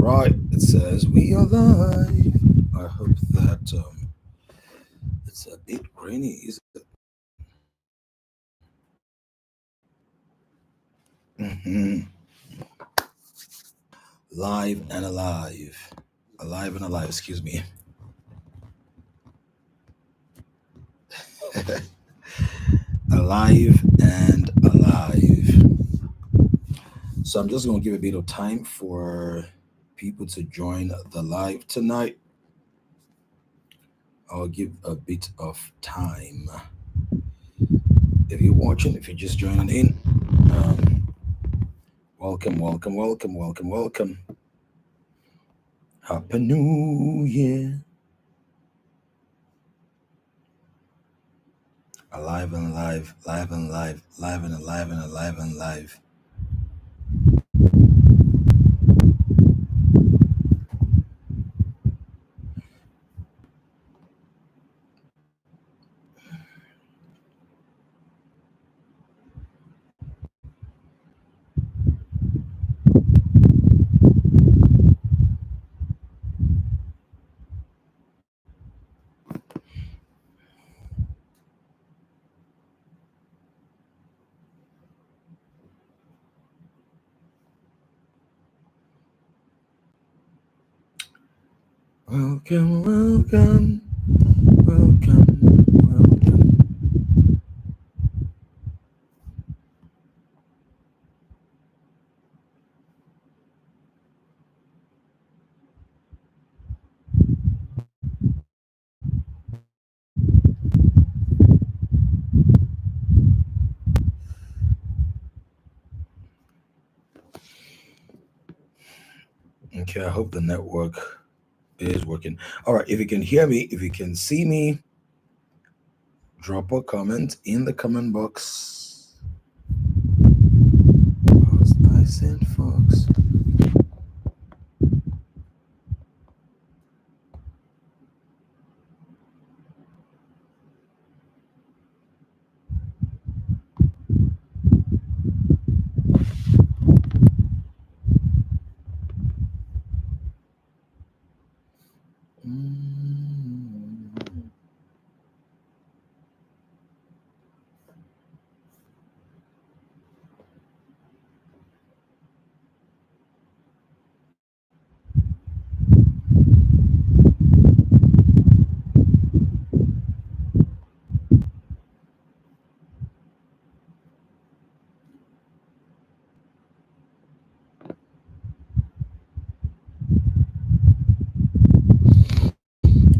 Right, it says we are live. I hope that it's a bit grainy, is it? hmm Live and alive. Alive and alive, excuse me. Alive and alive. So I'm just going to give a bit of time for people to join the live tonight. I'll give a bit of time. If you're watching, if you're just joining in, um, welcome, welcome, welcome, welcome, welcome. Happy New Year. Alive and alive, live and alive, live and alive and alive and alive. Welcome, welcome, welcome, welcome. Okay, I hope the network is working. All right, if you can hear me, if you can see me, drop a comment in the comment box. Oh, it's nice and Fox. Mm.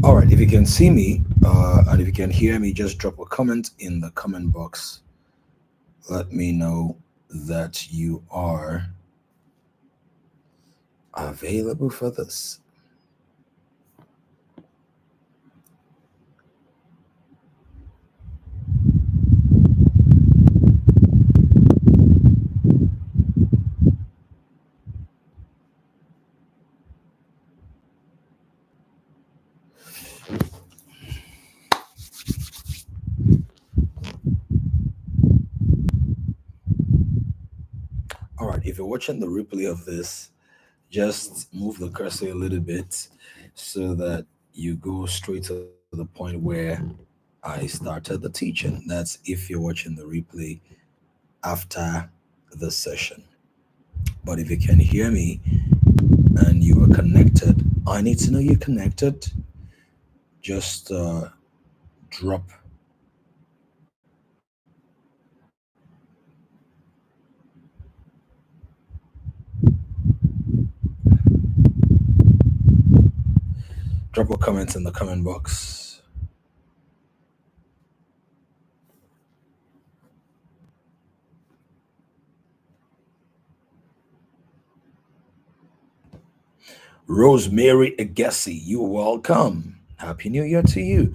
All right, if you can see me and if you can hear me, just drop a comment in the comment box. Let me know that you are available for this. All right, if you're watching the replay of this, just move the cursor a little bit so that you go straight to the point where I started the teaching. That's if you're watching the replay after the session. But if you can hear me and you are connected, I need to know you're connected. Just drop a comment in the comment box. Rosemary Agassi, you're welcome. Happy New Year to you.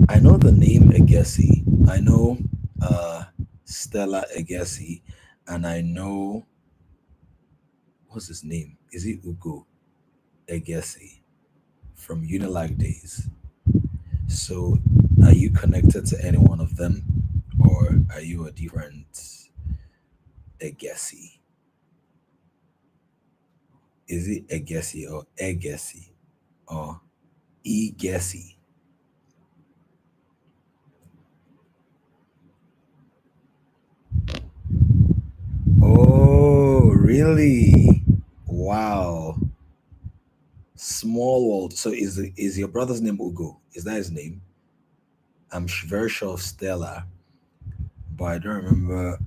I know the name Agassi. I know uh, Stella Agassi, and I know what's his name? Is it Ugo Agassi from Unilag days? So, are you connected to any one of them, or are you a different Agassi? Is it Egesi or Egesi or Egesi? Oh, really? Wow. Small world. So is your brother's name Ugo? Is that his name? Very sure of Stella, but I don't remember.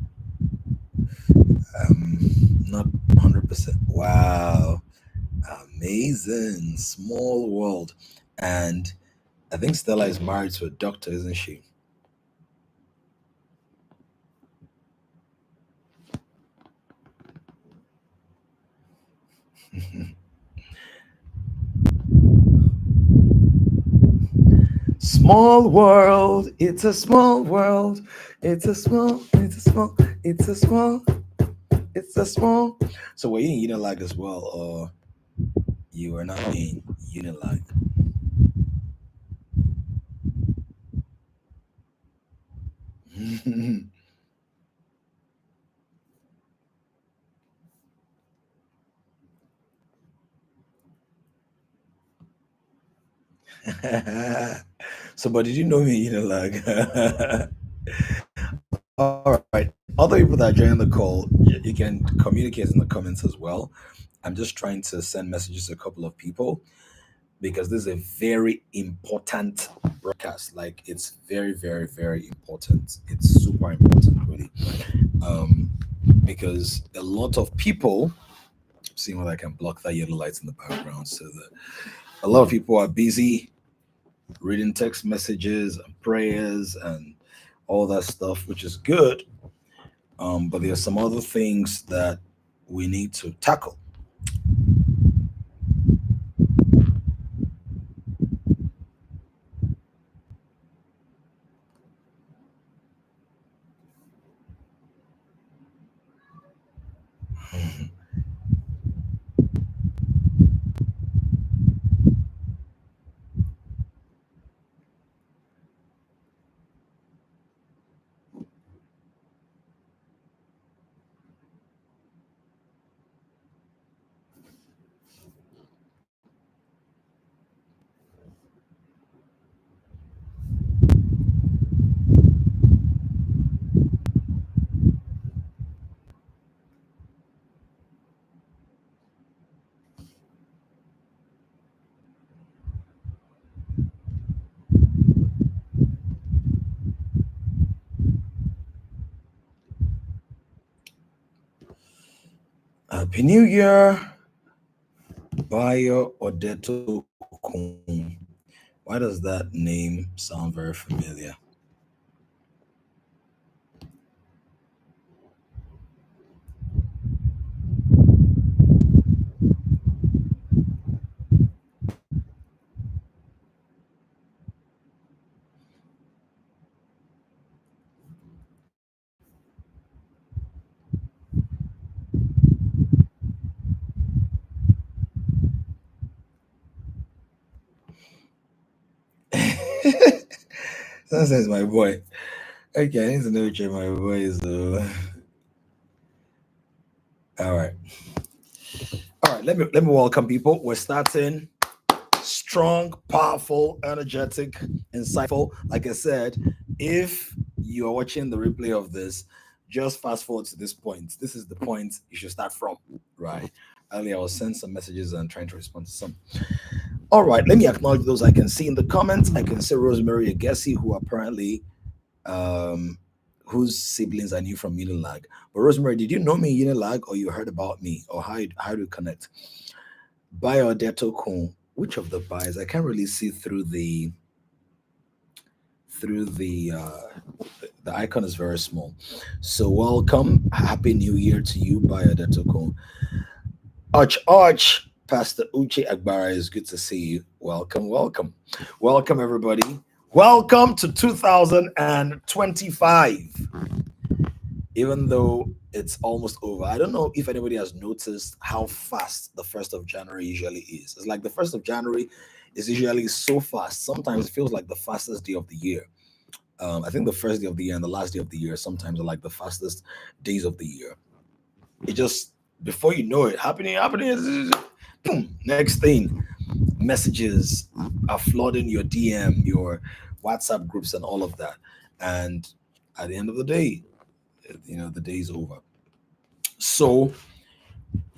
Um, not 100%. Wow, amazing. Small world, and I think Stella is married to a doctor, isn't she? Small world. It's a small world. It's a small. It's a small. It's a small. It's a small. So were you in Unilag as well, or you were not in Unilag? So, but did you know me, Unilag? All right. Other people that join the call, you can communicate in the comments as well. I'm just trying to send messages to a couple of people because this is a very important broadcast. Like it's very, very, very important. It's super important, really. Um, because a lot of people, seeing whether I can block that yellow light in the background, so that a lot of people are busy reading text messages and prayers and all that stuff, which is good. But there are some other things that we need to tackle. Happy New Year, Bayo Odeto Kun. Why does that name sound very familiar? That says my boy. Okay, I need to know which of my boys though. All right, all right. Let me welcome people. We're starting strong, powerful, energetic, insightful. Like I said, if you are watching the replay of this, just fast forward to this point. This is the point you should start from, right? Earlier, I was sending some messages and trying to respond to some. All right, let me acknowledge those I can see in the comments. I can see Rosemary Agassi, who apparently, um, whose siblings I knew from Unilag. But Rosemary, did you know me in Unilag, or you heard about me, or how do you connect? Biodeto Kun. Which of the buys? I can't really see through the icon is very small. So welcome, happy new year to you, Biodeto Kun. Arch, Pastor Uche Agbara, is good to see you. Welcome, welcome, welcome everybody. Welcome to 2025. Even though it's almost over, I don't know if anybody has noticed how fast the 1st of January usually is. It's like the 1st of January is usually so fast. Sometimes it feels like the fastest day of the year. I think the first day of the year and the last day of the year sometimes are like the fastest days of the year. It just, before you know it, happening. Boom. Next thing, messages are flooding your DM, your WhatsApp groups, and all of that. And at the end of the day, the day is over. So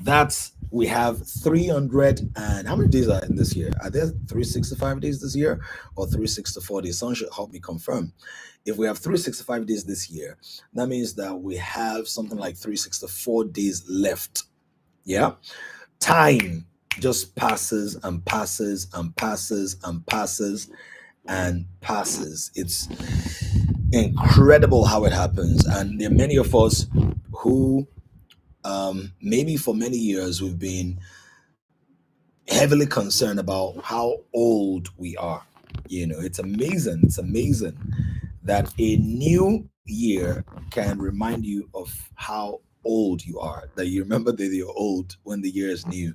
that's we have 300, and how many days are in this year? Are there 365 days this year or 364 days? Someone should help me confirm. If we have 365 days this year, that means that we have something like 364 days left. Yeah. Time just passes and passes and passes and passes and passes. It's incredible how it happens. And there are many of us who, maybe for many years, we've been heavily concerned about how old we are. It's amazing. It's amazing that a new year can remind you of how old you are, that you remember that you're old when the year is new.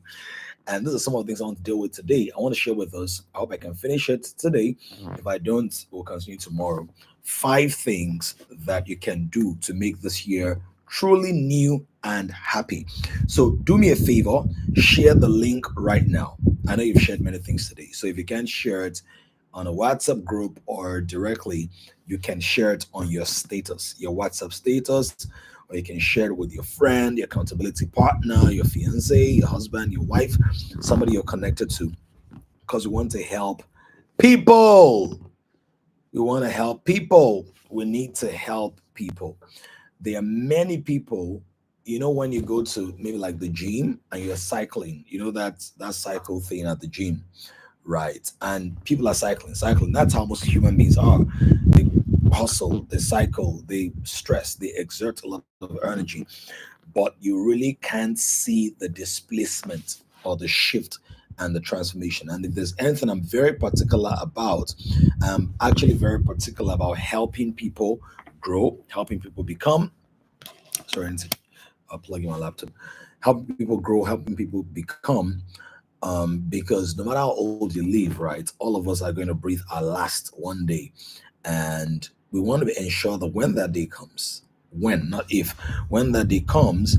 And these are some of the things I want to deal with today. I want to share with us. I hope I can finish it today. If I don't, we'll continue tomorrow. 5 things that you can do to make this year truly new and happy. So do me a favor, share the link right now. I know you've shared many things today. So if you can share it on a WhatsApp group or directly, you can share it on your status, your WhatsApp status, or you can share it with your friend, your accountability partner, your fiance, your husband, your wife, somebody you're connected to, because we want to help people. We want to help people. We need to help people. There are many people, when you go to maybe like the gym and you're cycling, that cycle thing at the gym, right? And people are cycling. That's how most human beings are. They hustle, they cycle, they stress, they exert a lot of energy, but you really can't see the displacement or the shift and the transformation. And if there's anything I'm very particular about, I'm actually very particular about helping people grow, helping people become. Sorry, I need to plug in my laptop. Helping people grow, helping people become, because no matter how old you live, right, all of us are going to breathe our last one day. And we want to ensure that when that day comes, when, not if, when that day comes,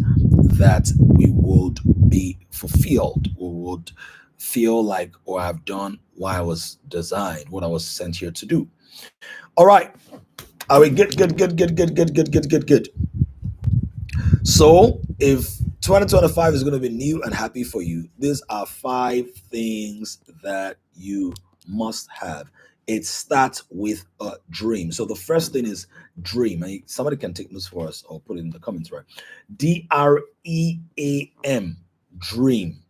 that we would be fulfilled. We would feel like, or I've done what I was designed, what I was sent here to do. All right. Are we good, good, good, good, good, good, good, good, good, good? So, if 2025 is going to be new and happy for you, these are 5 things that you must have. It starts with a dream. So, the first thing is dream. And somebody can take notes for us or put it in the comments, right? DREAM, dream.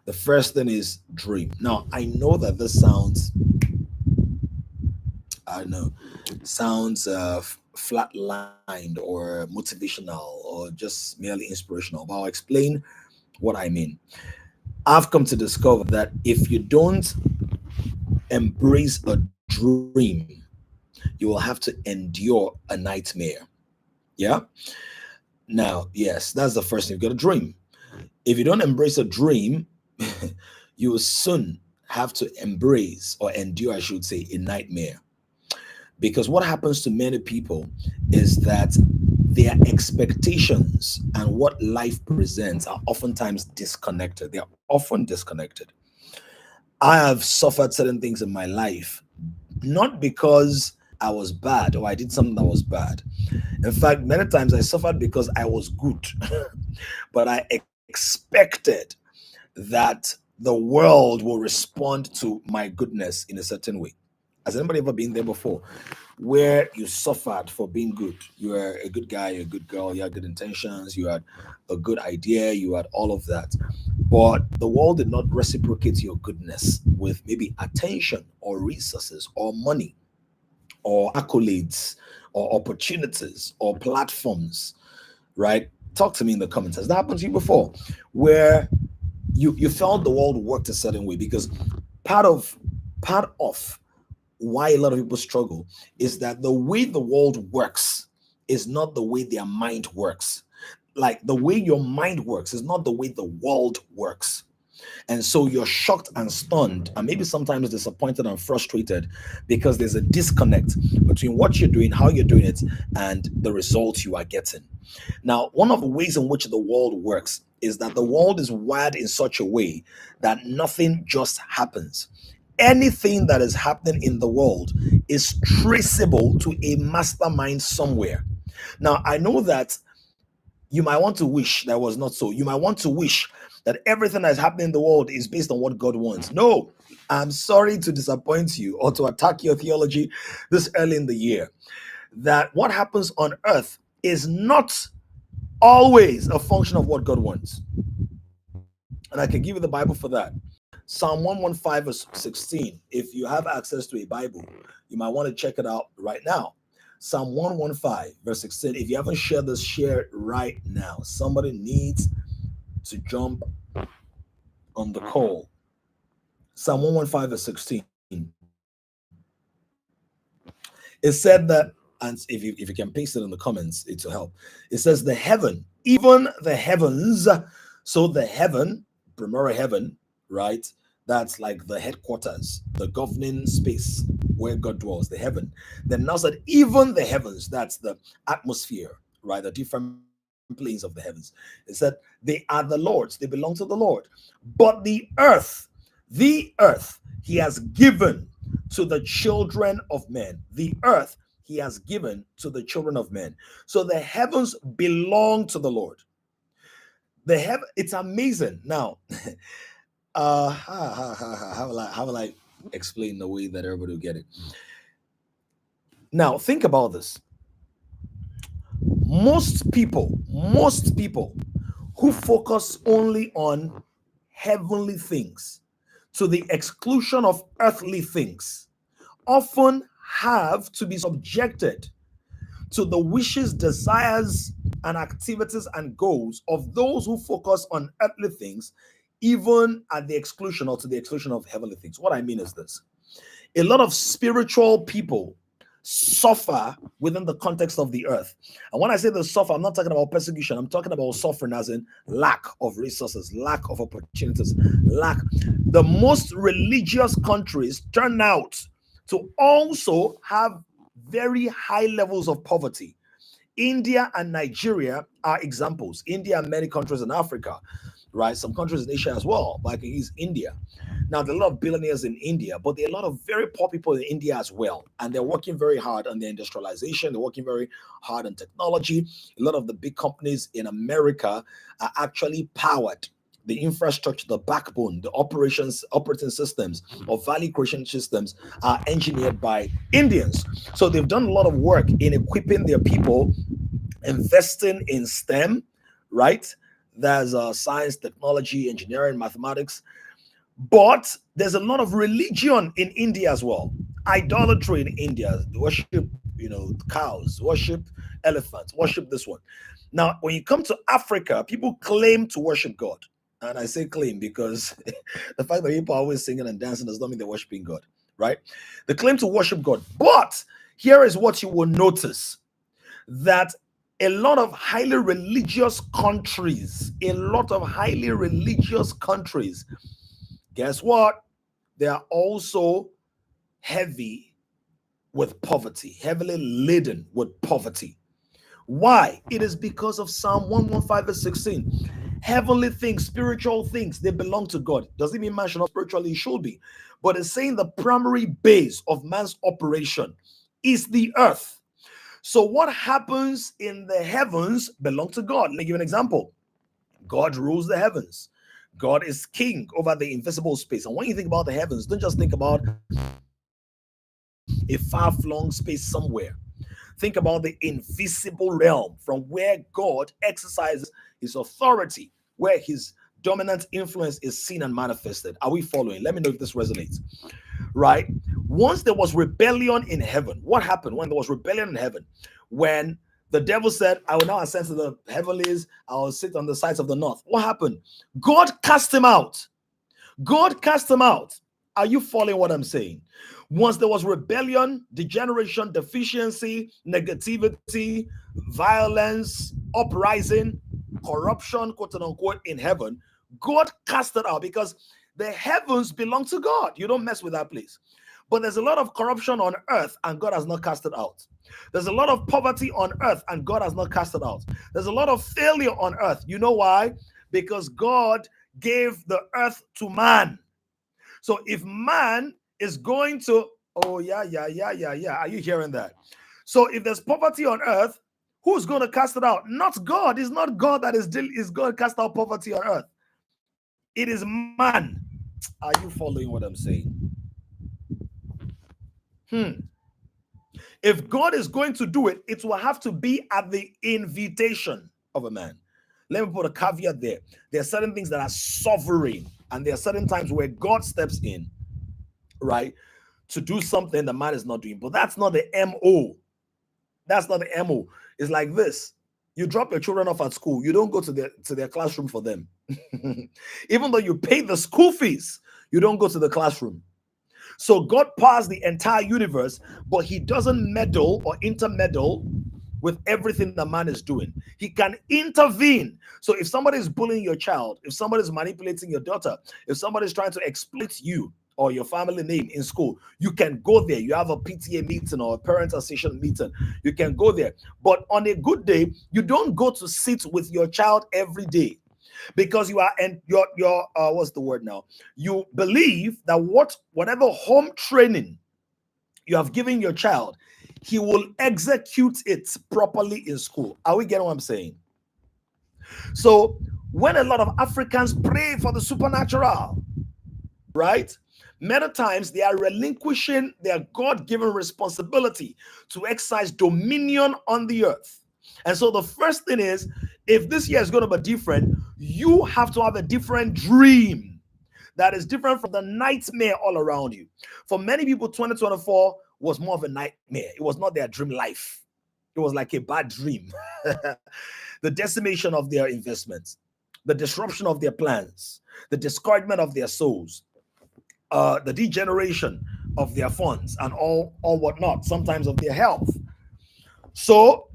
The first thing is dream. Now, I know that this sounds, I don't know, sounds flatlined or motivational or just merely inspirational, but I'll explain what I mean. I've come to discover that if you don't embrace a dream, you will have to endure a nightmare. Yeah. Now, yes, that's the first thing. You've got a dream. If you don't embrace a dream, you will soon have to embrace or endure, I should say, a nightmare. Because what happens to many people is that their expectations and what life presents are oftentimes disconnected. They are often disconnected. I have suffered certain things in my life, not because I was bad or I did something that was bad. In fact, many times I suffered because I was good, but I expected that the world will respond to my goodness in a certain way. Has anybody ever been there before? Where you suffered for being good. You were a good guy, a good girl, you had good intentions, you had a good idea, you had all of that. But the world did not reciprocate your goodness with maybe attention or resources or money or accolades or opportunities or platforms, right? Talk to me in the comments. Has that happened to you before? Where you felt the world worked a certain way? Because part of part of why a lot of people struggle is that the way the world works is not the way their mind works. Like the way your mind works is not the way the world works. And so you're shocked and stunned, and maybe sometimes disappointed and frustrated because there's a disconnect between what you're doing, how you're doing it, and the results you are getting. Now, one of the ways in which the world works is that the world is wired in such a way that nothing just happens. Anything that is happening in the world is traceable to a mastermind somewhere. Now, I know that you might want to wish that was not so. You might want to wish that everything that's happening in the world is based on what God wants. No, I'm sorry to disappoint you or to attack your theology this early in the year. That what happens on earth is not always a function of what God wants. And I can give you the Bible for that. Psalm 115 verse 16. If you have access to a Bible, you might want to check it out right now. Psalm 115 verse 16. If you haven't shared this, share it right now. Somebody needs to jump on the call. Psalm 115 verse 16. It said that, and if you can paste it in the comments, it will help. It says the heaven, even the heavens. So the heaven, primary heaven, right? That's like the headquarters, the governing space where God dwells, the heaven. Then now said, even the heavens, that's the atmosphere, right? The different planes of the heavens. It said, they are the Lord's, they belong to the Lord. But the earth, he has given to the children of men. The earth he has given to the children of men. So the heavens belong to the Lord. It's amazing. Now, how will I explain the way that everybody will get it? Now, think about this. Most people who focus only on heavenly things to the exclusion of earthly things often have to be subjected to the wishes, desires, and activities and goals of those who focus on earthly things, even at the exclusion or to the exclusion of heavenly things. What I mean is this: a lot of spiritual people suffer within the context of the earth. And when I say they suffer, I'm not talking about persecution. I'm talking about suffering as in lack of resources, lack of opportunities, lack. The most religious countries turn out to also have very high levels of poverty. India and Nigeria are examples. India and many countries in Africa, right? Some countries in Asia as well, like is India. Now, there are a lot of billionaires in India, but there are a lot of very poor people in India as well. And they're working very hard on their industrialization. They're working very hard on technology. A lot of the big companies in America are actually powered. The infrastructure, the backbone, the operating systems, or value creation systems are engineered by Indians. So they've done a lot of work in equipping their people, investing in STEM, right? There's science, technology, engineering, mathematics. But there's a lot of religion in India as well. Idolatry in India. They worship, cows, worship elephants, worship this one. Now, when you come to Africa, people claim to worship God. And I say claim because the fact that people are always singing and dancing does not mean they're worshiping God, right? They claim to worship God. But here is what you will notice: that a lot of highly religious countries, guess what? They are also heavy with poverty, heavily laden with poverty. Why? It is because of Psalm 115 verse 16. Heavenly things, spiritual things, they belong to God. Doesn't mean man should not spiritually, should be. But it's saying the primary base of man's operation is the earth. So what happens in the heavens belong to God. Let me give you an example. God rules the heavens. God is king over the invisible space. And when you think about the heavens, don't just think about a far-flung space somewhere. Think about the invisible realm from where God exercises his authority, where his dominant influence is seen and manifested. Are we following? Let me know if this resonates. Right? Once there was rebellion in heaven, what happened when there was rebellion in heaven? When the devil said, I will now ascend to the heavenlies, I will sit on the sides of the north. What happened? God cast him out. God cast him out. Are you following what I'm saying? Once there was rebellion, degeneration, deficiency, negativity, violence, uprising, corruption, quote unquote, in heaven, God cast it out because the heavens belong to God. You don't mess with that place. But there's a lot of corruption on earth and God has not cast it out. There's a lot of poverty on earth and God has not cast it out. There's a lot of failure on earth. You know why? Because God gave the earth to man. So if man is going to, oh, yeah. Are you hearing that? So if there's poverty on earth, who's going to cast it out? Not God. It's not God that is going to cast out poverty on earth. It is man. Are you following what I'm saying? If God is going to do it, it will have to be at the invitation of a man. Let me put a caveat there. There are certain things that are sovereign, and there are certain times where God steps in, right, to do something the man is not doing. But that's not the MO. That's not the MO. It's like this. You drop your children off at school. You don't go to their classroom for them. Even though you pay the school fees, you don't go to the classroom. So God powers the entire universe, but he doesn't meddle or intermeddle with everything the man is doing. He can intervene. So if somebody is bullying your child, if somebody is manipulating your daughter, if somebody is trying to exploit you or your family name in school, you can go there. You have a PTA meeting or a parent association meeting. You can go there. But on a good day, you don't go to sit with your child every day. Because you are, and your what's the word now? You believe that whatever home training you have given your child, he will execute it properly in school. Are we getting what I'm saying? So when a lot of Africans pray for the supernatural, right? Many times they are relinquishing their God-given responsibility to exercise dominion on the earth. And so the first thing is, if this year is going to be different, you have to have a different dream that is different from the nightmare all around you. For many people, 2024 was more of a nightmare. It was not their dream life. It was like a bad dream. The decimation of their investments, the disruption of their plans, the discouragement of their souls, the degeneration of their funds, and all whatnot, sometimes of their health. So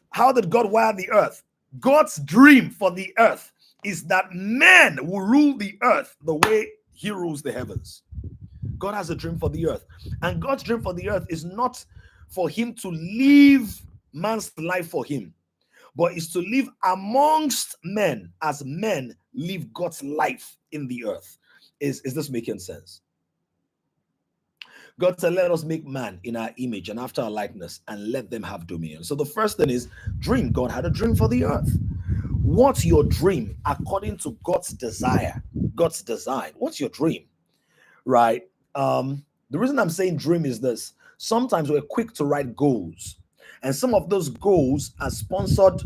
how did God wire the earth? God's dream for the earth is that man will rule the earth the way he rules the heavens. God has a dream for the earth. And God's dream for the earth is not for him to live man's life for him, but is to live amongst men as men live God's life in the earth. Is this making sense? God said, let us make man in our image and after our likeness and let them have dominion. So the first thing is dream. God had a dream for the earth. What's your dream according to God's desire, God's design? What's your dream? Right? The reason I'm saying dream is this. Sometimes we're quick to write goals. And some of those goals are sponsored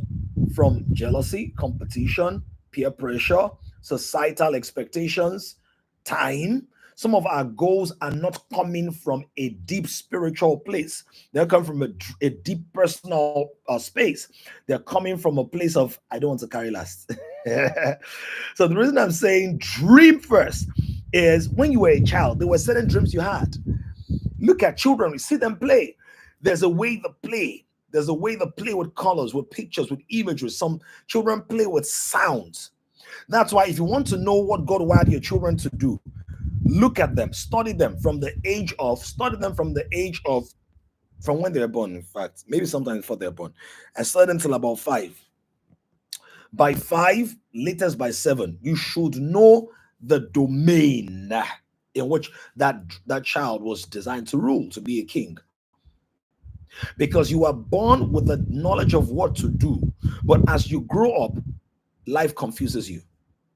from jealousy, competition, peer pressure, societal expectations, time. Some of our goals are not coming from a deep spiritual place. They're coming from a deep personal space. They're coming from a place of, I don't want to carry last. So the reason I'm saying dream first is when you were a child, there were certain dreams you had. Look at children, we see them play. There's a way they play. There's a way they play with colors, with pictures, with imagery. Some children play with sounds. That's why if you want to know what God wired your children to do, look at them, study them from the age of, from when they were born, in fact, maybe sometimes before they're born, and study them till about 5. By 5, latest by 7, you should know the domain in which that child was designed to rule, to be a king. Because you are born with the knowledge of what to do. But as you grow up, life confuses you.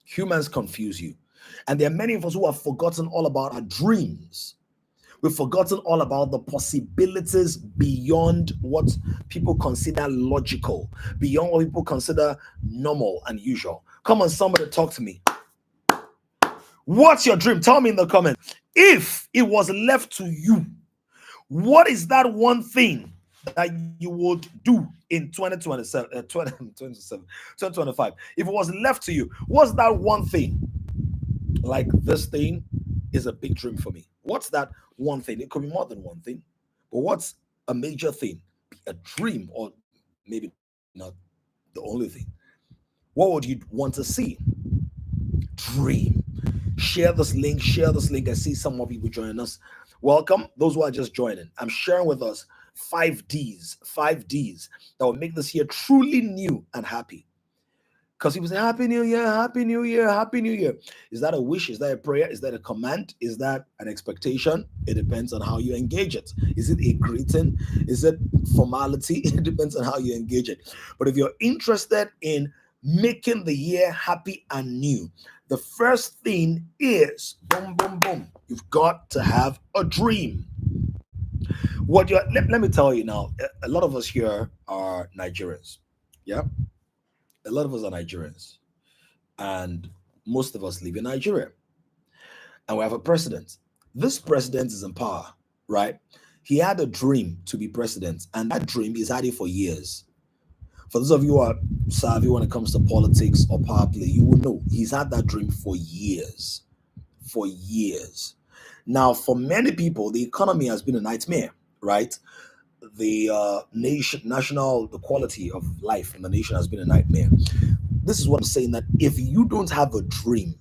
Humans confuse you. And there are many of us who have forgotten all about our dreams. We've forgotten all about the possibilities beyond what people consider logical, beyond what people consider normal and usual. Come on, somebody talk to me. What's your dream? Tell me in the comments. If it was left to you, what is that one thing that you would do in 2025? If it was left to you, what's that one thing? Like, this thing is a big dream for me. What's that one thing? It could be more than one thing, but what's a major thing? A dream, or maybe not the only thing. What would you want to see? dream. Share this link. Share this link. I see some more people joining us. Welcome. Those who are just joining. I'm sharing with us 5 Ds. 5 Ds that will make this year truly new and happy. Because people say, Happy New Year, Happy New Year, Happy New Year. Is that a wish? Is that a prayer? Is that a command? Is that an expectation? It depends on how you engage it. Is it a greeting? Is it formality? It depends on how you engage it. But if you're interested in making the year happy and new, the first thing is boom, boom, boom. You've got to have a dream. Let me tell you now, a lot of us here are Nigerians. Yeah. A lot of us are Nigerians, and most of us live in Nigeria. And we have a president. This president is in power, right? He had a dream to be president, and that dream he's had it for years. For those of you who are savvy when it comes to politics or power play, you will know he's had that dream for years. For years. Now, for many people, the economy has been a nightmare, right? The the quality of life in the nation has been a nightmare. This is what I'm saying, that if you don't have a dream,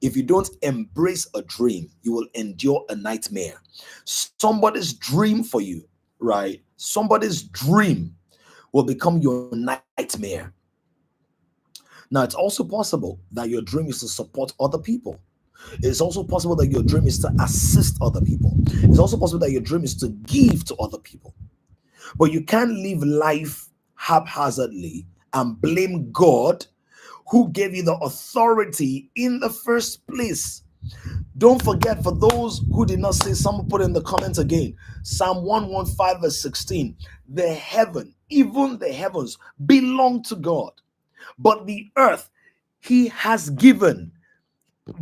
if you don't embrace a dream, you will endure a nightmare. Somebody's dream for you, right? Somebody's dream will become your nightmare. Now, it's also possible that your dream is to support other people. It's also possible that your dream is to assist other people. It's also possible that your dream is to give to other people. But you can't live life haphazardly and blame God who gave you the authority in the first place. Don't forget, for those who did not say, someone put in the comments again, Psalm 115 verse 16, the heaven, even the heavens, belong to God, but the earth he has given.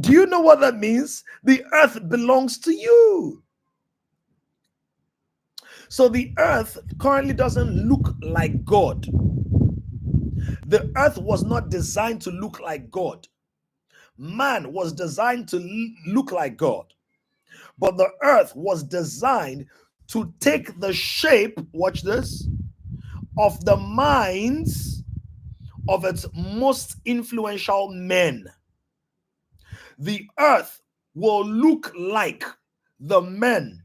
Do you know what that means? The earth belongs to you. So the earth currently doesn't look like God. The earth was not designed to look like God. Man was designed to look like God. But the earth was designed to take the shape, watch this, of the minds of its most influential men. The earth will look like the men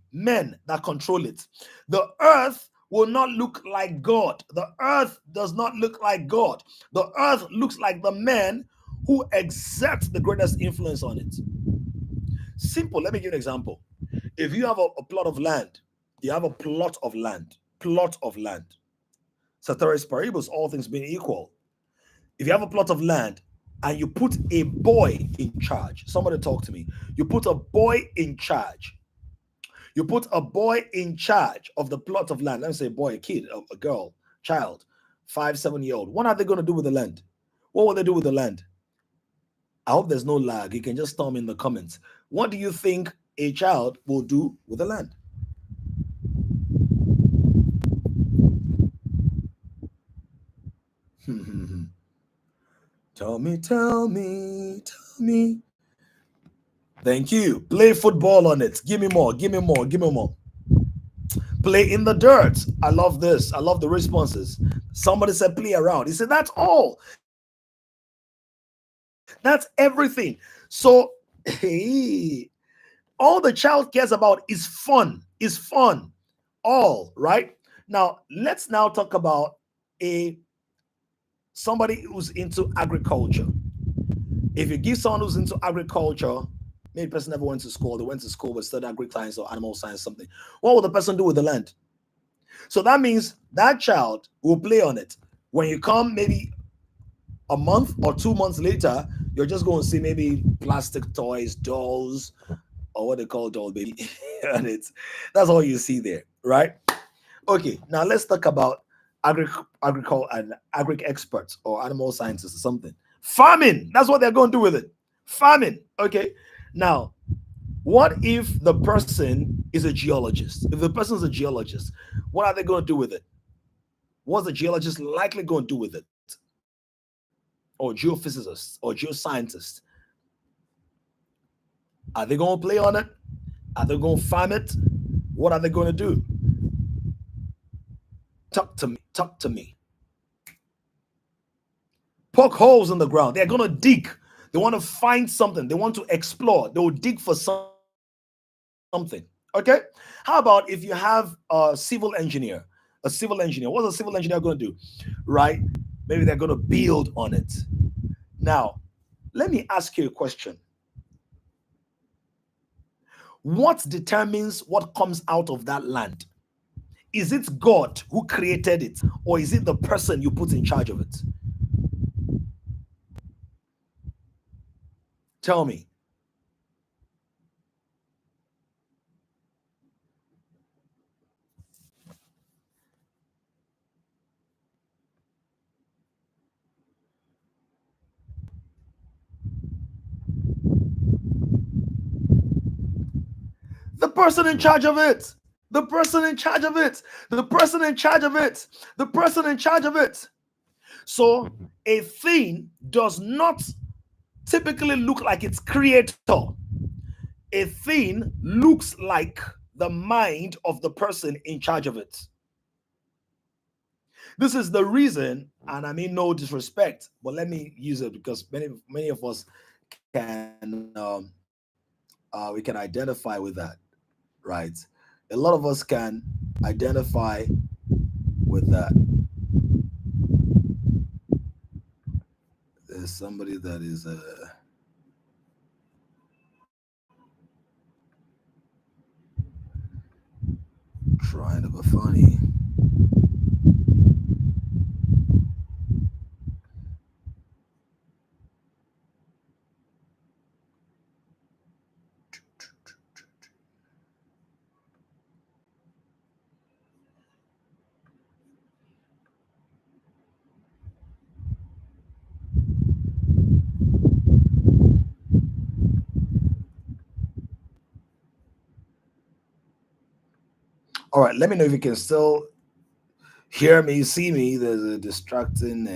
that control it. The earth will not look like God. The earth does not look like God. The earth looks like the men who exert the greatest influence on it. Simple. Let me give you an example. If you have a plot of land, you have a plot of land. Ceteris paribus, all things being equal. If you have a plot of land and you put a boy in charge, somebody talk to me. You put a boy in charge. You put a boy in charge of the plot of land. Let me say a boy, a kid, a girl, child, 5, 7-year-old. What are they going to do with the land? What will they do with the land? I hope there's no lag. You can just tell me in the comments. What do you think a child will do with the land? Tell me. Thank you. Play football on it. Give me more. Play in the dirt. I love this. I love the responses. Somebody said play around. He said that's all. That's everything. So, hey, all the child cares about is fun. All right. Now, let's now talk about somebody who's into agriculture. If you give someone who's into agriculture, maybe the person never went to school, they went to school but studied agri-science or animal science, something. What will the person do with the land? So that means that child will play on it. When you come maybe a month or 2 months later, you're just going to see maybe plastic toys, dolls, or what they call doll baby. And that's all you see there, right? Okay, now let's talk about agriculture and agri experts or animal scientists or something. Farming, that's what they're going to do with it. Farming. Okay, now what if the person is a geologist? If the person is a geologist, what are they going to do with it? What's the geologist likely going to do with it? Or geophysicists or geoscientists? Are they going to play on it? Are they going to farm it? What are they going to do? Talk to me. Poke holes in the ground. They're going to dig They want to find something. They want to explore. They will dig for something. Okay? How about if you have a civil engineer? A civil engineer. What's a civil engineer going to do? Right? Maybe they're going to build on it. Now, let me ask you a question. What determines what comes out of that land? Is it God who created it, or is it the person you put in charge of it? Tell me. The person in charge of it. The person in charge of it. The person in charge of it. The person in charge of it. So a thing does not typically look like its creator. A thing looks like the mind of the person in charge of it. This is the reason, and I mean no disrespect, but let me use it because many of us we can identify with that, right? A lot of us can identify with that. There's somebody that is trying to be funny. All right, let me know if you can still hear me, see me. There's a distracting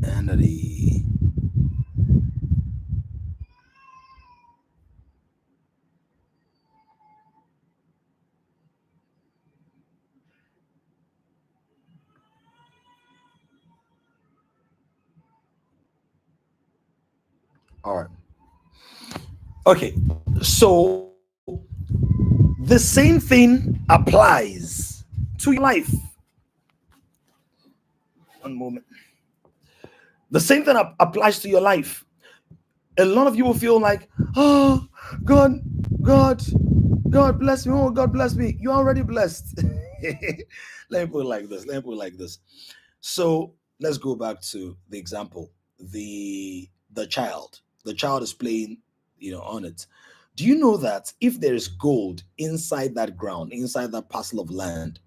entity. All right. Okay. So the same thing applies to your life. One moment. The same thing applies to your life. A lot of you will feel like, oh, God, God, God bless me. Oh, God bless me. You're already blessed. Let me put it like this. Let me put it like this. So let's go back to the example. The child. The child is playing, on it. Do you know that if there is gold inside that ground, inside that parcel of land,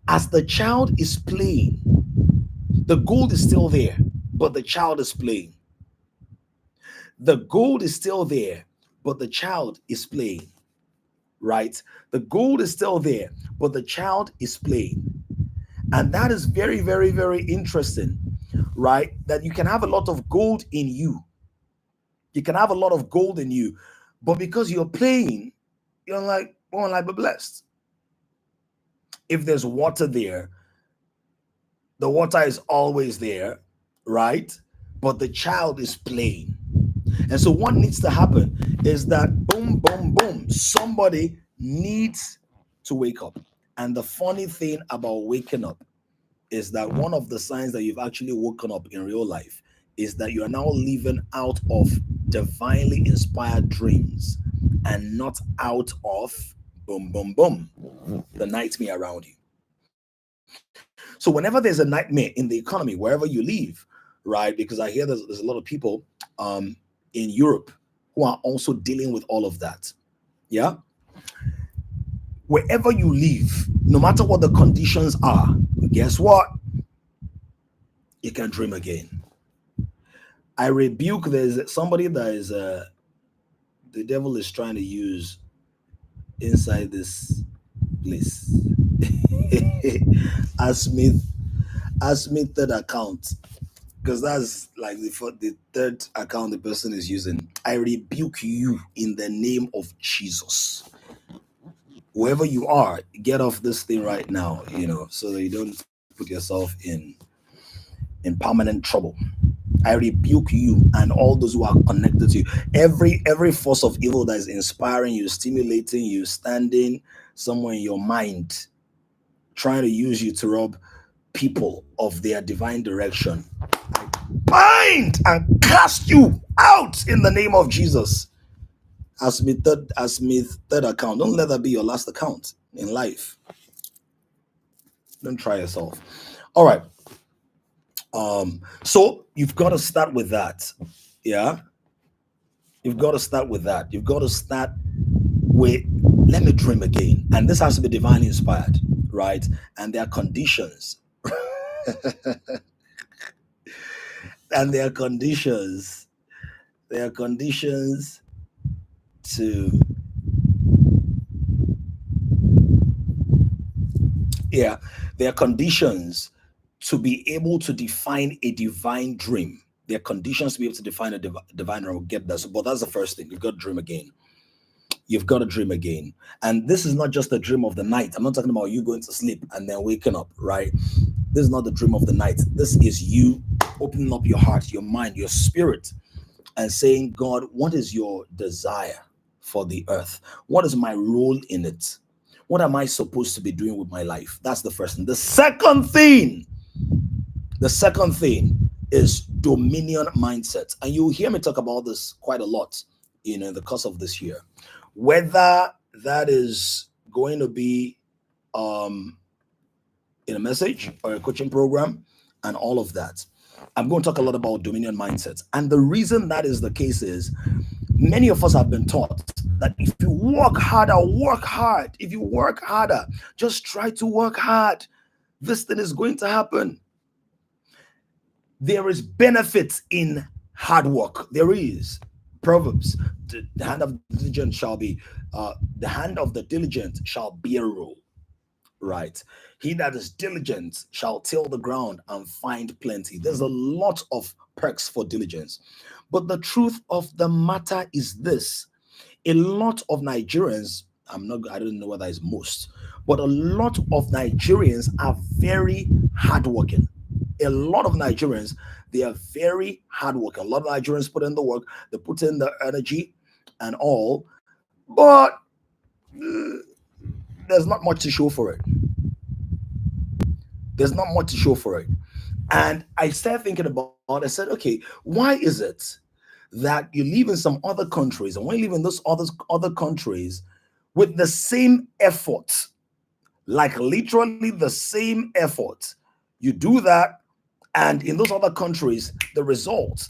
as the child is playing, the gold is still there, but the child is playing. The gold is still there, but the child is playing, right? The gold is still there, but the child is playing. And that is very, very, very interesting, right? That you can have a lot of gold in you. You can have a lot of gold in you, but because you're playing, you're like, oh, like be blessed. If there's water there, the water is always there, right? But the child is playing. And so what needs to happen is that boom, boom, boom, somebody needs to wake up. And the funny thing about waking up is that one of the signs that you've actually woken up in real life is that you are now living out of divinely inspired dreams and not out of boom, boom, boom, the nightmare around you. So whenever there's a nightmare in the economy, wherever you live, right? Because I hear there's a lot of people in Europe who are also dealing with all of that. Yeah. Wherever you live, no matter what the conditions are, guess what? You can dream again. I rebuke there's somebody that is the devil is trying to use inside this place. Ask me third account, because that's like the third account the person is using. I rebuke you in the name of Jesus. Whoever you are, get off this thing right now, so that you don't put yourself in permanent trouble. I rebuke you and all those who are connected to you. Every force of evil that is inspiring you, stimulating you, standing somewhere in your mind, trying to use you to rob people of their divine direction, bind and cast you out in the name of Jesus. As my third account. Don't let that be your last account in life. Don't try yourself. All right. So you've got to start with that. Yeah. You've got to start with that. You've got to start with, let me dream again. And this has to be divinely inspired, right? And there are conditions. And there are conditions. There are conditions to, yeah, there are conditions to be able to define a divine dream. There are conditions to be able to define a divine dream. We'll get that. So, but that's the first thing. You've got to dream again. You've got to dream again. And this is not just a dream of the night. I'm not talking about you going to sleep and then waking up, right? This is not the dream of the night. This is you opening up your heart, your mind, your spirit, and saying, God, what is your desire for the earth? What is my role in it? What am I supposed to be doing with my life? That's the first thing. The second thing is dominion mindset. And you'll hear me talk about this quite a lot, in the course of this year. Whether that is going to be in a message or a coaching program and all of that, I'm going to talk a lot about dominion mindsets. And the reason that is the case is many of us have been taught that if you work harder, work hard. If you work harder, just try to work hard, this thing is going to happen. There is benefit in hard work. There is. Proverbs, the hand of the diligent shall be, the hand of the diligent shall bear rule. Right. He that is diligent shall till the ground and find plenty. There's a lot of perks for diligence. But the truth of the matter is this: a lot of Nigerians, I don't know whether it's most, but a lot of Nigerians are very hardworking. A lot of Nigerians, they are very hardworking. A lot of Nigerians put in the work, they put in the energy and all, but there's not much to show for it. There's not much to show for it. And I started thinking about, I said, okay, why is it that you live in some other countries, and when you live in those other countries with the same effort, like literally the same effort, you do that, and in those other countries, the results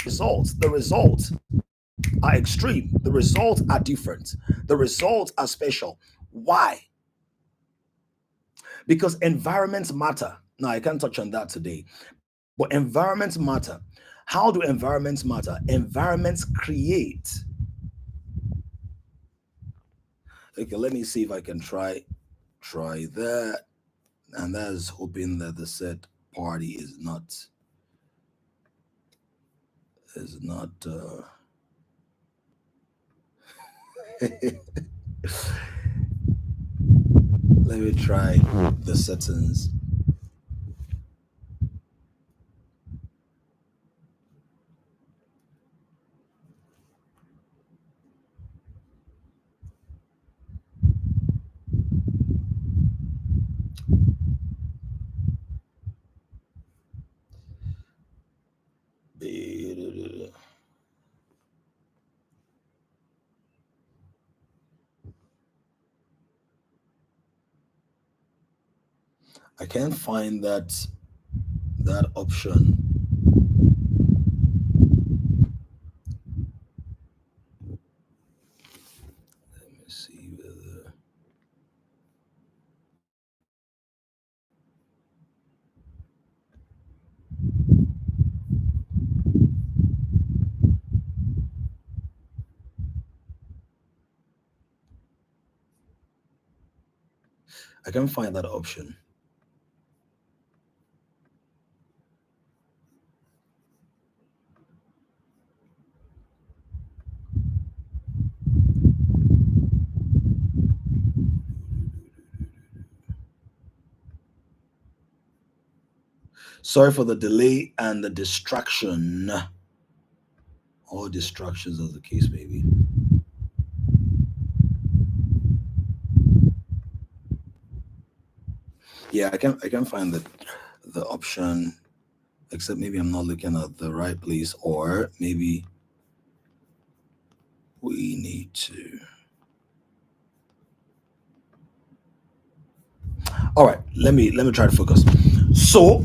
are extreme. The results are different. The results are special. Why? Because environments matter. Now, I can't touch on that today, but environments matter. How do environments matter? Environments create. Okay, let me see if I can try that. And that is hoping that the said party is not let me try the settings. I can't find that option. Let me see whether I can find that option. Sorry for the delay and the distraction. or distractions, as the case may be. Yeah, I can find the option, except maybe I'm not looking at the right place, or maybe we need to. All right, let me try to focus. So,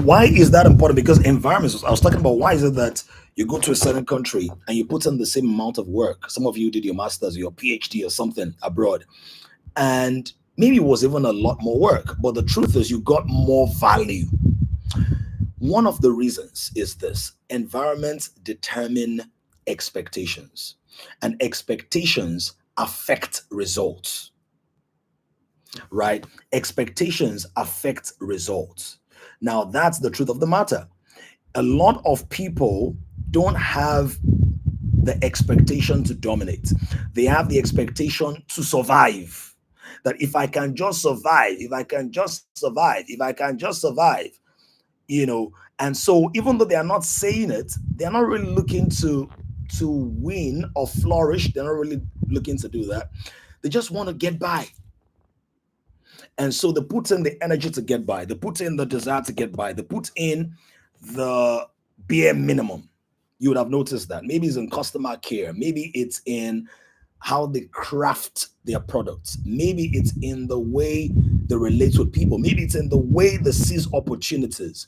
why is that important? Because environments. I was talking about why is it that you go to a certain country and you put in the same amount of work. Some of you did your masters, your PhD, or something abroad, and maybe it was even a lot more work. But the truth is, you got more value. One of the reasons is this: environments determine expectations, and expectations affect results, right? Expectations affect results. Now, that's the truth of the matter. A lot of people don't have the expectation to dominate, they have the expectation to survive. That if I can just survive, if I can just survive, if I can just survive, you know. And so even though they are not saying it, they're not really looking to win or flourish. They're not really looking to do that. They just want to get by. And so they put in the energy to get by, they put in the desire to get by, they put in the bare minimum. You would have noticed that maybe it's in customer care, maybe it's in how they craft their products, maybe it's in the way they relate with people, maybe it's in the way they seize opportunities.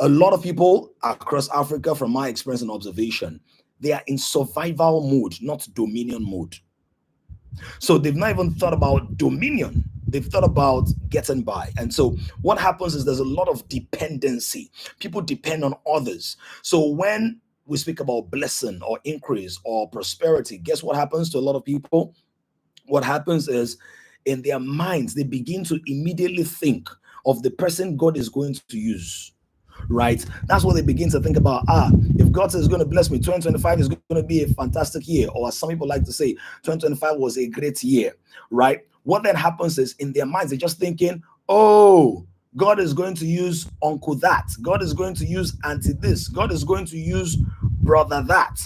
A lot of people across Africa, from my experience and observation, they are in survival mode, not dominion mode. So they've not even thought about dominion. They've thought about getting by. And so what happens is there's a lot of dependency. People depend on others. So when we speak about blessing or increase or prosperity, guess what happens to a lot of people? What happens is in their minds, they begin to immediately think of the person God is going to use, right? That's what they begin to think about. If God is going to bless me, 2025 is going to be a fantastic year, or as some people like to say, 2025 was a great year, right? What then happens is in their minds, they're just thinking, oh, God is going to use uncle that, God is going to use auntie this, God is going to use brother that,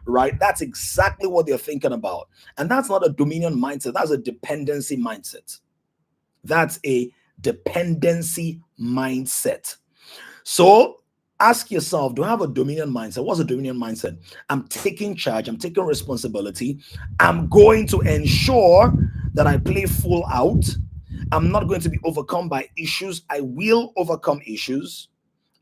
right? That's exactly what they're thinking about. And that's not a dominion mindset, that's a dependency mindset. That's a dependency mindset. So ask yourself, do I have a dominion mindset? What's a dominion mindset? I'm taking charge, I'm taking responsibility, I'm going to ensure that I play full out. I'm not going to be overcome by issues. I will overcome issues.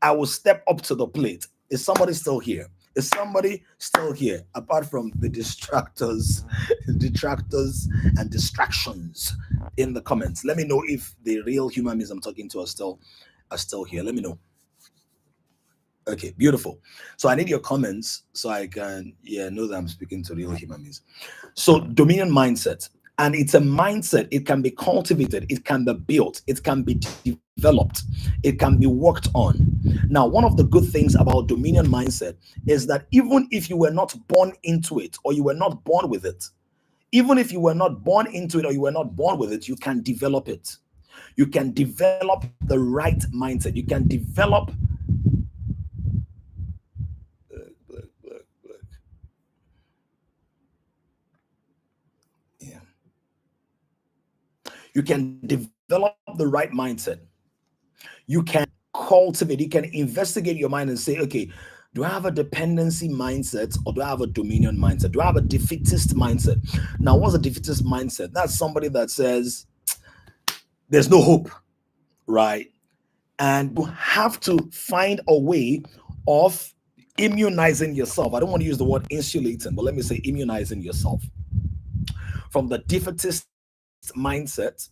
I will step up to the plate. Is somebody still here? Is somebody still here apart from the detractors and distractions in the comments? Let me know if the real human beings I'm talking to are still here. Let me know. Okay, beautiful. So I need your comments so I can know that I'm speaking to real human beings. So dominion mindset, and it's a mindset. It can be cultivated, it can be built, it can be developed, it can be worked on. Now, one of the good things about dominion mindset is that even if you were not born into it or you were not born with it, even if you were not born into it or you were not born with it, you can develop it. You can develop the right mindset. You can develop yeah. You can develop the right mindset. You can cultivate, you can investigate your mind and say, okay, do I have a dependency mindset or do I have a dominion mindset? Do I have a defeatist mindset? Now, what's a defeatist mindset? That's somebody that says there's no hope, right? And you have to find a way of immunizing yourself. I don't want to use the word insulating, but let me say immunizing yourself from the defeatist mindset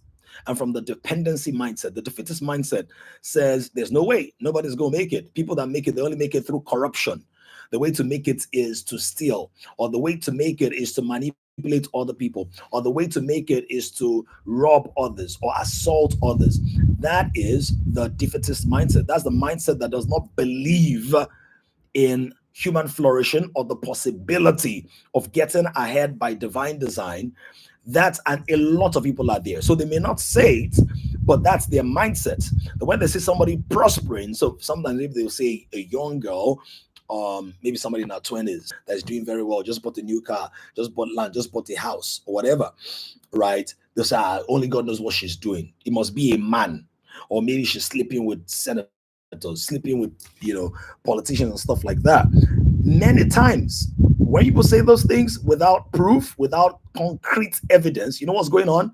and from the dependency mindset. The defeatist mindset says there's no way, nobody's going to make it. People that make it, they only make it through corruption. The way to make it is to steal, or the way to make it is to manipulate other people, or the way to make it is to rob others or assault others. That is the defeatist mindset. That's the mindset that does not believe in human flourishing or the possibility of getting ahead by divine design. That's and a lot of people are there. So they may not say it, but that's their mindset. When they see somebody prospering, so sometimes if they'll say a young girl maybe somebody in our 20s that's doing very well, just bought a new car, just bought land, just bought a house or whatever, right? They say, only God knows what she's doing. It must be a man. Or maybe she's sleeping with senators, sleeping with, politicians and stuff like that. Many times, when people say those things without proof, without concrete evidence, you know what's going on?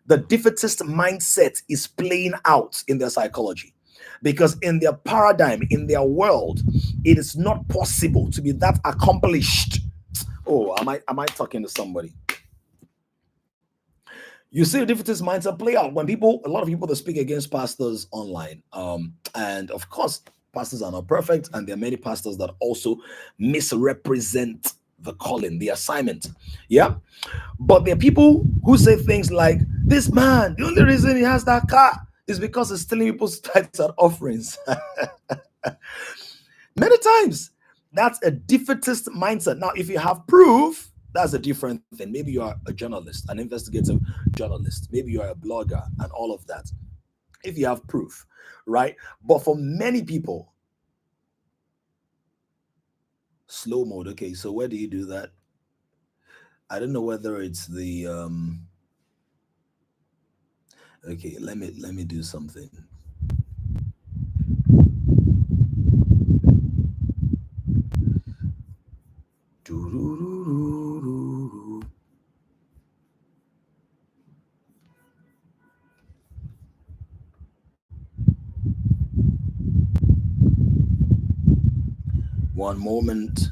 The defeatist mindset is playing out in their psychology, because in their paradigm, in their world, it is not possible to be that accomplished. Oh, am I talking to somebody? You see the defeatist mindset play out when a lot of people that speak against pastors online, and of course, pastors are not perfect, and there are many pastors that also misrepresent the calling, the assignment. Yeah, but there are people who say things like, "This man, the only reason he has that car is because he's stealing people's tithes and offerings." Many times, that's a defeatist mindset. Now, if you have proof, that's a different thing. Maybe you are a journalist, an investigative journalist. Maybe you are a blogger and all of that. If you have proof, right? But for many people, slow mode. Okay, so where do you do that? I don't know whether it's the okay, let me do something. Doo-doo-doo-doo-doo. One moment.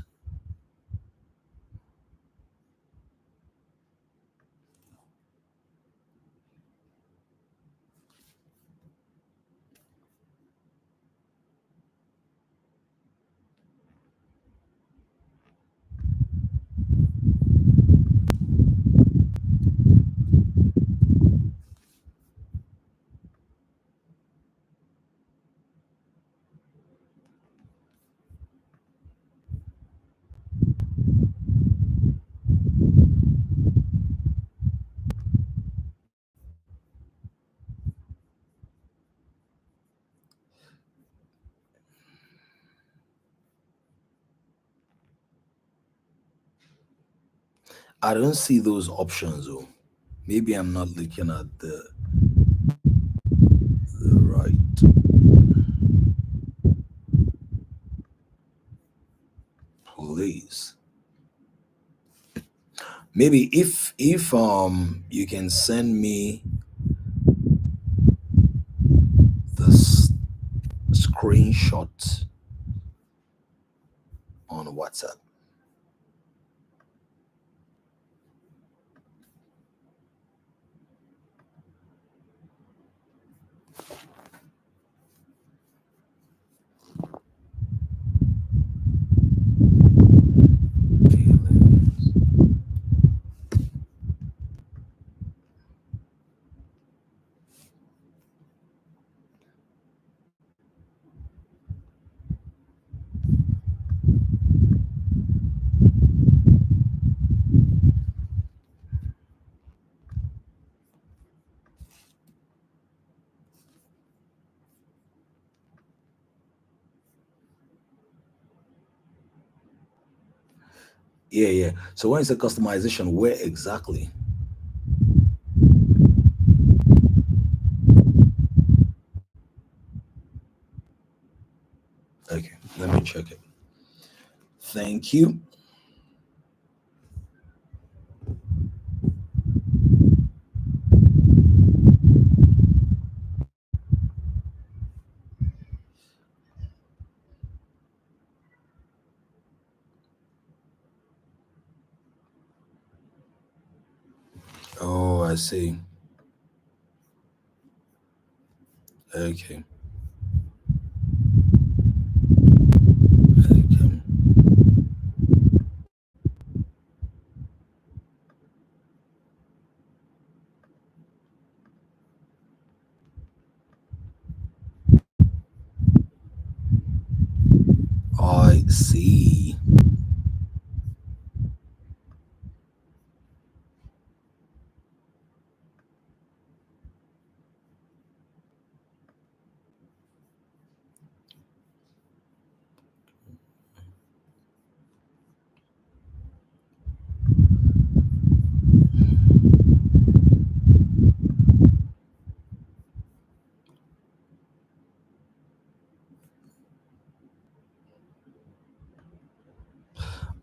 I don't see those options. Oh, maybe I'm not looking at the right place. Maybe if you can send me the screenshot on WhatsApp. Yeah, yeah. So when you say customization, where exactly? Okay, let me check it. Thank you. Oh, I see. Okay. Okay. I see.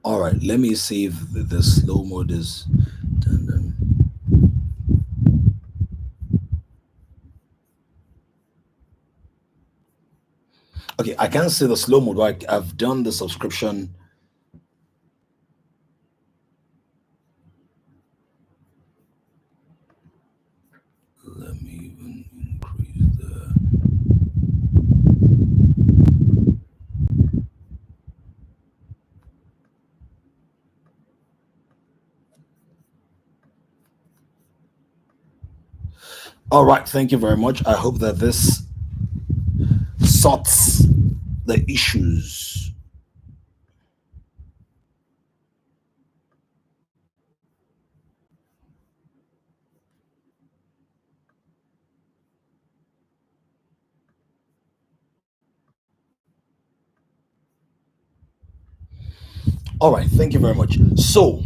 All right, let me see if the slow mode is done. Okay, I can't see the slow mode. Right? I've done the subscription. Let me even increase the. All right, thank you very much. I hope that this sorts the issues. All right, thank you very much. So,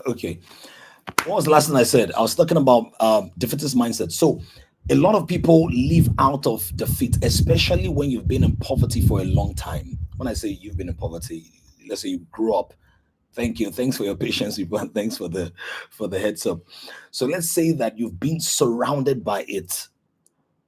okay, what was the last thing I said? I was talking about defeatist mindset. So, a lot of people live out of defeat, especially when you've been in poverty for a long time. When I say you've been in poverty, let's say you grew up. Thank you. Thanks for your patience, Ivan. Thanks for the heads up. So let's say that you've been surrounded by it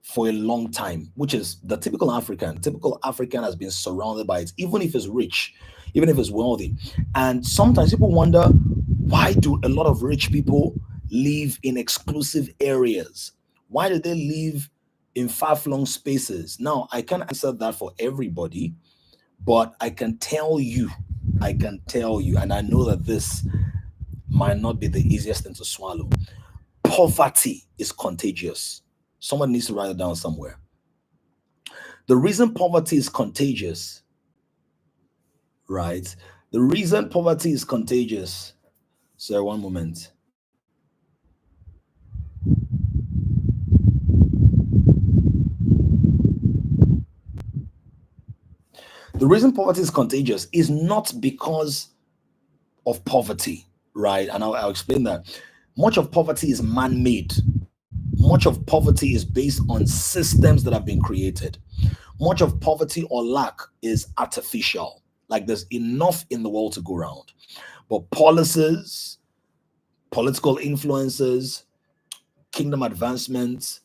for a long time, which is the typical African. Typical African has been surrounded by it, even if it's rich, even if it's wealthy. And sometimes people wonder, why do a lot of rich people live in exclusive areas? Why do they live in far-flung spaces? Now, I can't answer that for everybody, but I can tell you, and I know that this might not be the easiest thing to swallow. Poverty is contagious. Someone needs to write it down somewhere. The reason poverty is contagious, right? The reason poverty is contagious. Sir, one moment. The reason poverty is contagious is not because of poverty, right? And I'll explain that. Much of poverty is man made. Much of poverty is based on systems that have been created. Much of poverty or lack is artificial. Like there's enough in the world to go around. But policies, political influences, kingdom advancements,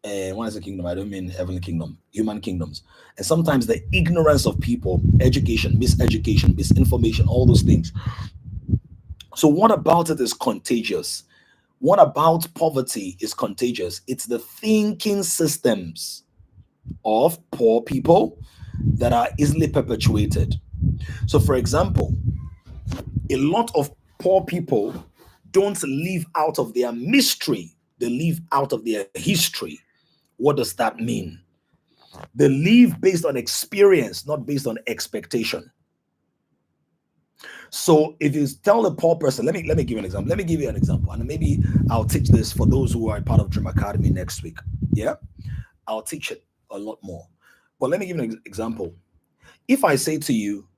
and when I say kingdom, I don't mean heavenly kingdom, human kingdoms. And sometimes the ignorance of people, education, miseducation, misinformation, all those things. So, what about it is contagious? What about poverty is contagious? It's the thinking systems of poor people that are easily perpetuated. So, for example, a lot of poor people don't live out of their mystery, they live out of their history. What does that mean? They live based on experience, not based on expectation. So if you tell a poor person, let me give you an example. Let me give you an example, and maybe I'll teach this for those who are a part of Dream Academy next week. Yeah, I'll teach it a lot more. But let me give you an example. If I say to you,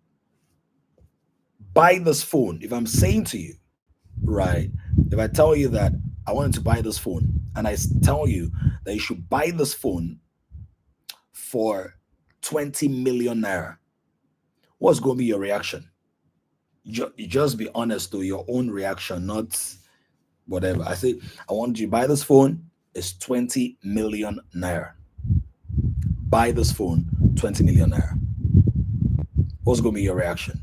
buy this phone, if I'm saying to you, right, if I tell you that I wanted to buy this phone, and I tell you that you should buy this phone for 20 million naira, what's going to be your reaction? You just be honest to your own reaction, not whatever. I say, I want you to buy this phone, it's 20 million naira. Buy this phone, 20 million naira. What's going to be your reaction?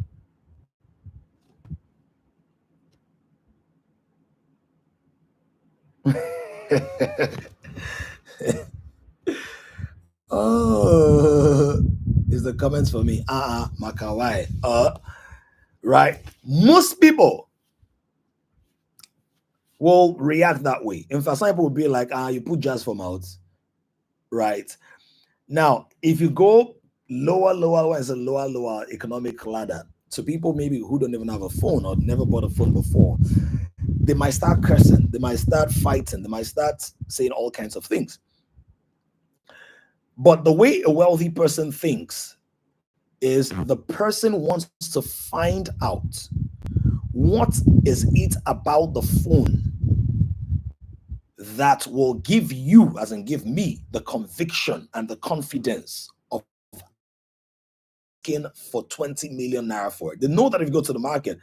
Oh, is the comments for me? Makawai. Right. Most people will react that way. In fact, some people will be like, you put jazz for mouth. Right. Now, if you go lower, when it's a lower economic ladder, to people maybe who don't even have a phone or never bought a phone before, they might start cursing, they might start fighting, they might start saying all kinds of things. But the way a wealthy person thinks is the person wants to find out, what is it about the phone that will give you, as in give me, the conviction and the confidence of asking for 20 million naira for it. They know that if you go to the market,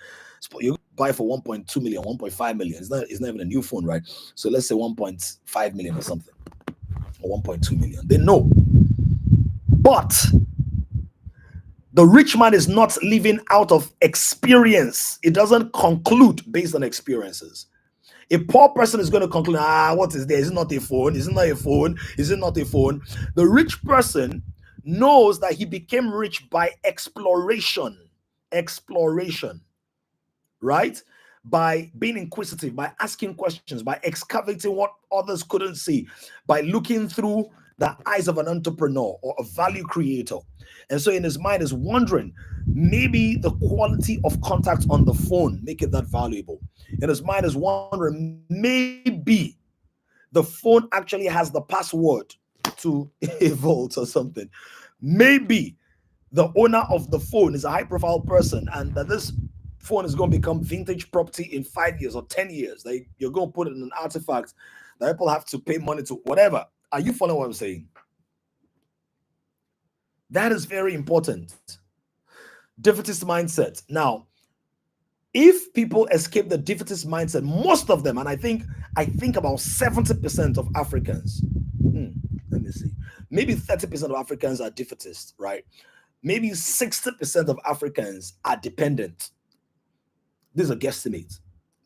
you buy for 1.2 million, 1.5 million. It's not even a new phone, right? So let's say 1.5 million or something, or 1.2 million. They know. But the rich man is not living out of experience. It doesn't conclude based on experiences. A poor person is going to conclude, what is there? Is it not a phone? Is it not a phone? Is it not a phone? The rich person knows that he became rich by exploration. Exploration, right? By being inquisitive, by asking questions, by excavating what others couldn't see, by looking through the eyes of an entrepreneur or a value creator. And so in his mind is wondering, maybe the quality of contact on the phone make it that valuable. In his mind is wondering, maybe the phone actually has the password to a vault or something. Maybe the owner of the phone is a high profile person, and that this phone is going to become vintage property in 5 years or 10 years. Like, you're going to put it in an artifact that people have to pay money to, whatever. Are you following what I'm saying? That is very important. Defeatist mindset. Now, if people escape the defeatist mindset, most of them, and I think about 70% of Africans, let me see, maybe 30% of Africans are defeatist, right? Maybe 60% of Africans are dependent. This is a guesstimate.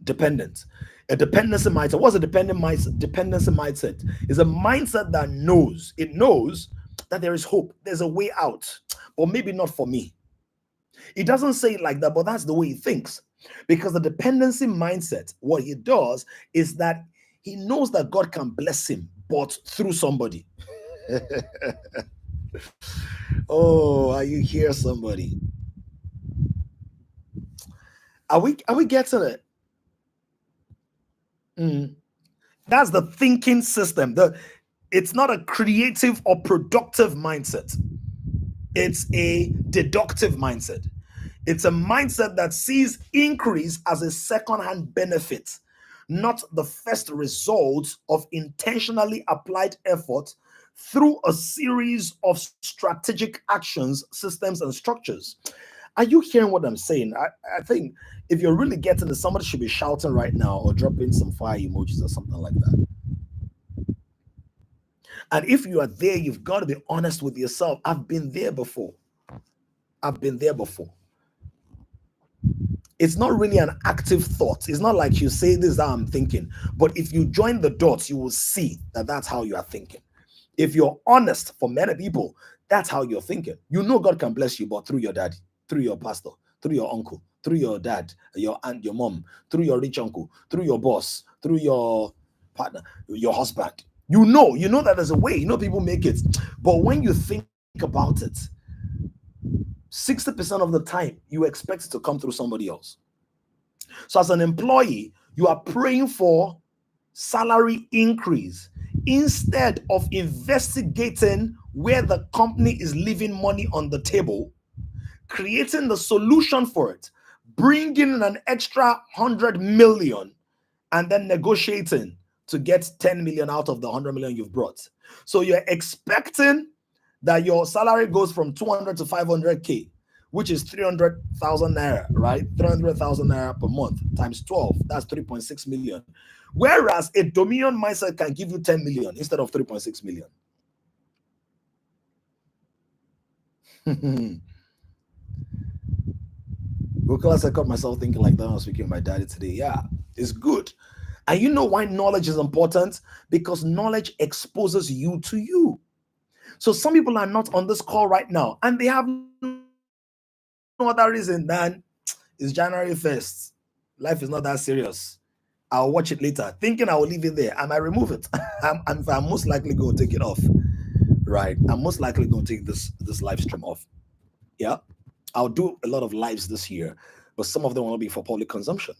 Dependent. A dependency mindset. What's a dependent mindset? Dependency mindset is a mindset that knows that there is hope. There's a way out, or maybe not for me. It doesn't say it like that, but that's the way he thinks. Because the dependency mindset, what he does is that he knows that God can bless him, but through somebody. Oh, are you here, somebody? Are we getting it? That's the thinking system. It's not a creative or productive mindset. It's a deductive mindset. It's a mindset that sees increase as a second-hand benefit, not the first result of intentionally applied effort through a series of strategic actions, systems, and structures. Are you hearing what I'm saying? I think if you're really getting it, somebody should be shouting right now or dropping some fire emojis or something like that. And if you are there, you've got to be honest with yourself. I've been there before. I've been there before. It's not really an active thought. It's not like you say, this is how I'm thinking. But if you join the dots, you will see that that's how you are thinking. If you're honest, for many people, that's how you're thinking. You know God can bless you, but through your daddy, through your pastor, through your uncle, through your dad, your aunt, your mom, through your rich uncle, through your boss, through your partner, your husband. You know that there's a way. You know people make it. But when you think about it, 60% of the time, you expect it to come through somebody else. So as an employee, you are praying for salary increase instead of investigating where the company is leaving money on the table, creating the solution for it, bringing in an extra 100 million, and then negotiating to get 10 million out of the 100 million you've brought. So you're expecting that your salary goes from 200 to 500K, which is 300,000 naira, right? 300,000 naira per month times 12, that's 3.6 million. Whereas a Dominion mindset can give you 10 million instead of 3.6 million. Because I caught myself thinking like that when I was speaking with my daddy today. Yeah, it's good. And you know why knowledge is important? Because knowledge exposes you to you. So some people are not on this call right now, and they have no other reason than it's January 1st. Life is not that serious. I'll watch it later, thinking I will leave it there. I might remove it. I'm most likely going to take it off. Right? I'm most likely going to take this live stream off. Yeah. I'll do a lot of lives this year, but some of them will be for public consumption.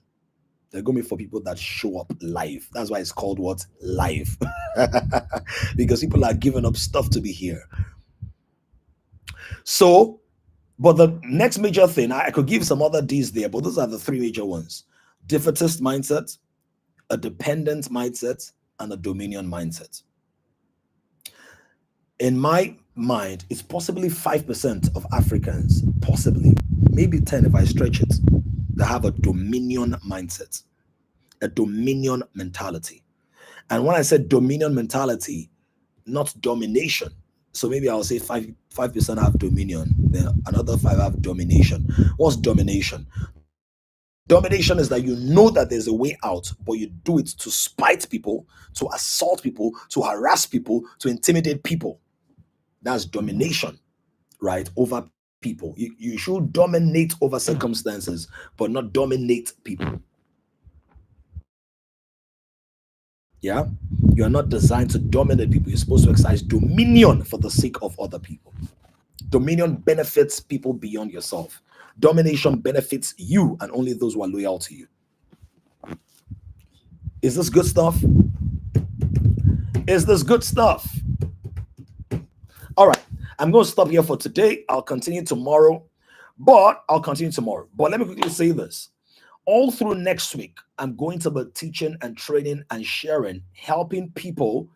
They're going to be for people that show up live. That's why it's called what? Live. Because people are giving up stuff to be here. So, but the next major thing, I could give some other D's there, but those are the three major ones. Defeatist mindset, a dependent mindset, and a dominion mindset. In my mind, it's possibly 5% of Africans, possibly, maybe 10 if I stretch it, that have a dominion mindset, a dominion mentality. And when I said dominion mentality, not domination. So maybe I'll say 5% have dominion, then another 5 have domination. What's domination? Domination is that you know that there's a way out, but you do it to spite people, to assault people, to harass people, to intimidate people. That's domination, right? Over people. You should dominate over circumstances, but not dominate people. Yeah? You are not designed to dominate people. You're supposed to exercise dominion for the sake of other people. Dominion benefits people beyond yourself. Domination benefits you and only those who are loyal to you. Is this good stuff? Is this good stuff? All right. I'm going to stop here for today. I'll continue tomorrow. But let me quickly say this. All through next week, I'm going to be teaching and training and sharing, helping people.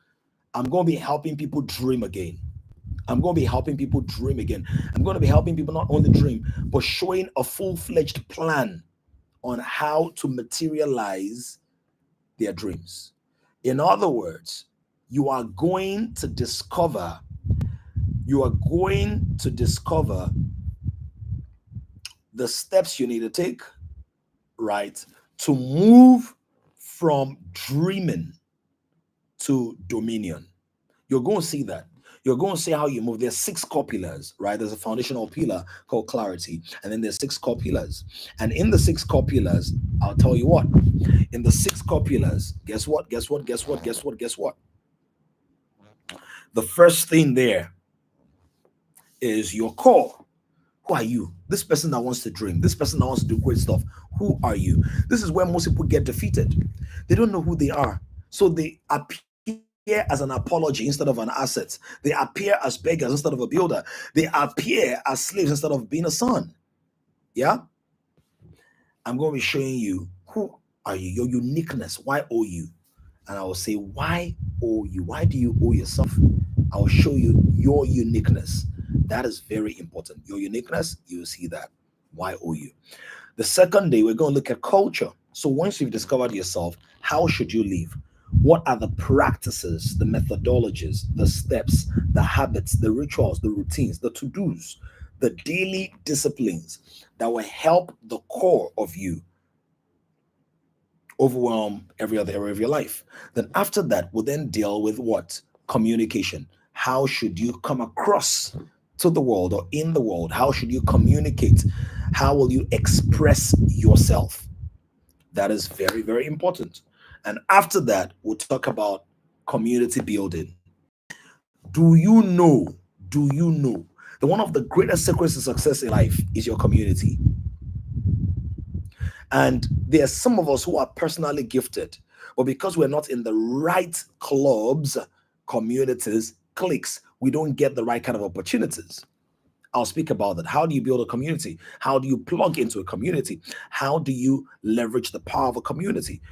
I'm going to be helping people dream again. I'm going to be helping people dream again. I'm going to be helping people not only dream, but showing a full-fledged plan on how to materialize their dreams. In other words, you are going to discover the steps you need to take, right, to move from dreaming to dominion. You're going to see that. You're going to see how you move. There's 6 core pillars, right? There's a foundational pillar called clarity, and then there's 6 core pillars. And in the 6 core pillars, I'll tell you what. In the 6 core pillars, guess what? The first thing there is your core. Who are you? This person that wants to dream, this person that wants to do great stuff. Who are you? This is where most people get defeated. They don't know who they are. So they appear as an apology instead of an asset. They appear as beggars instead of a builder. They appear as slaves instead of being a son. Yeah? I'm going to be showing you who are you, your uniqueness. Why owe you? And I will say, why owe you? Why do you owe yourself? I will show you your uniqueness. That is very important. Your uniqueness, you will see that. Why owe you? The second day, we're going to look at culture. So once you've discovered yourself, how should you live? What are the practices, the methodologies, the steps, the habits, the rituals, the routines, the to-dos, the daily disciplines that will help the core of you overwhelm every other area of your life? Then after that, we'll then deal with what? Communication. How should you come across to the world or in the world? How should you communicate? How will you express yourself? That is very, very important. And after that, we'll talk about community building. Do you know that one of the greatest secrets to success in life is your community? And there are some of us who are personally gifted, but because we're not in the right clubs, communities, cliques, we don't get the right kind of opportunities. I'll speak about that. How do you build a community? How do you plug into a community? How do you leverage the power of a community?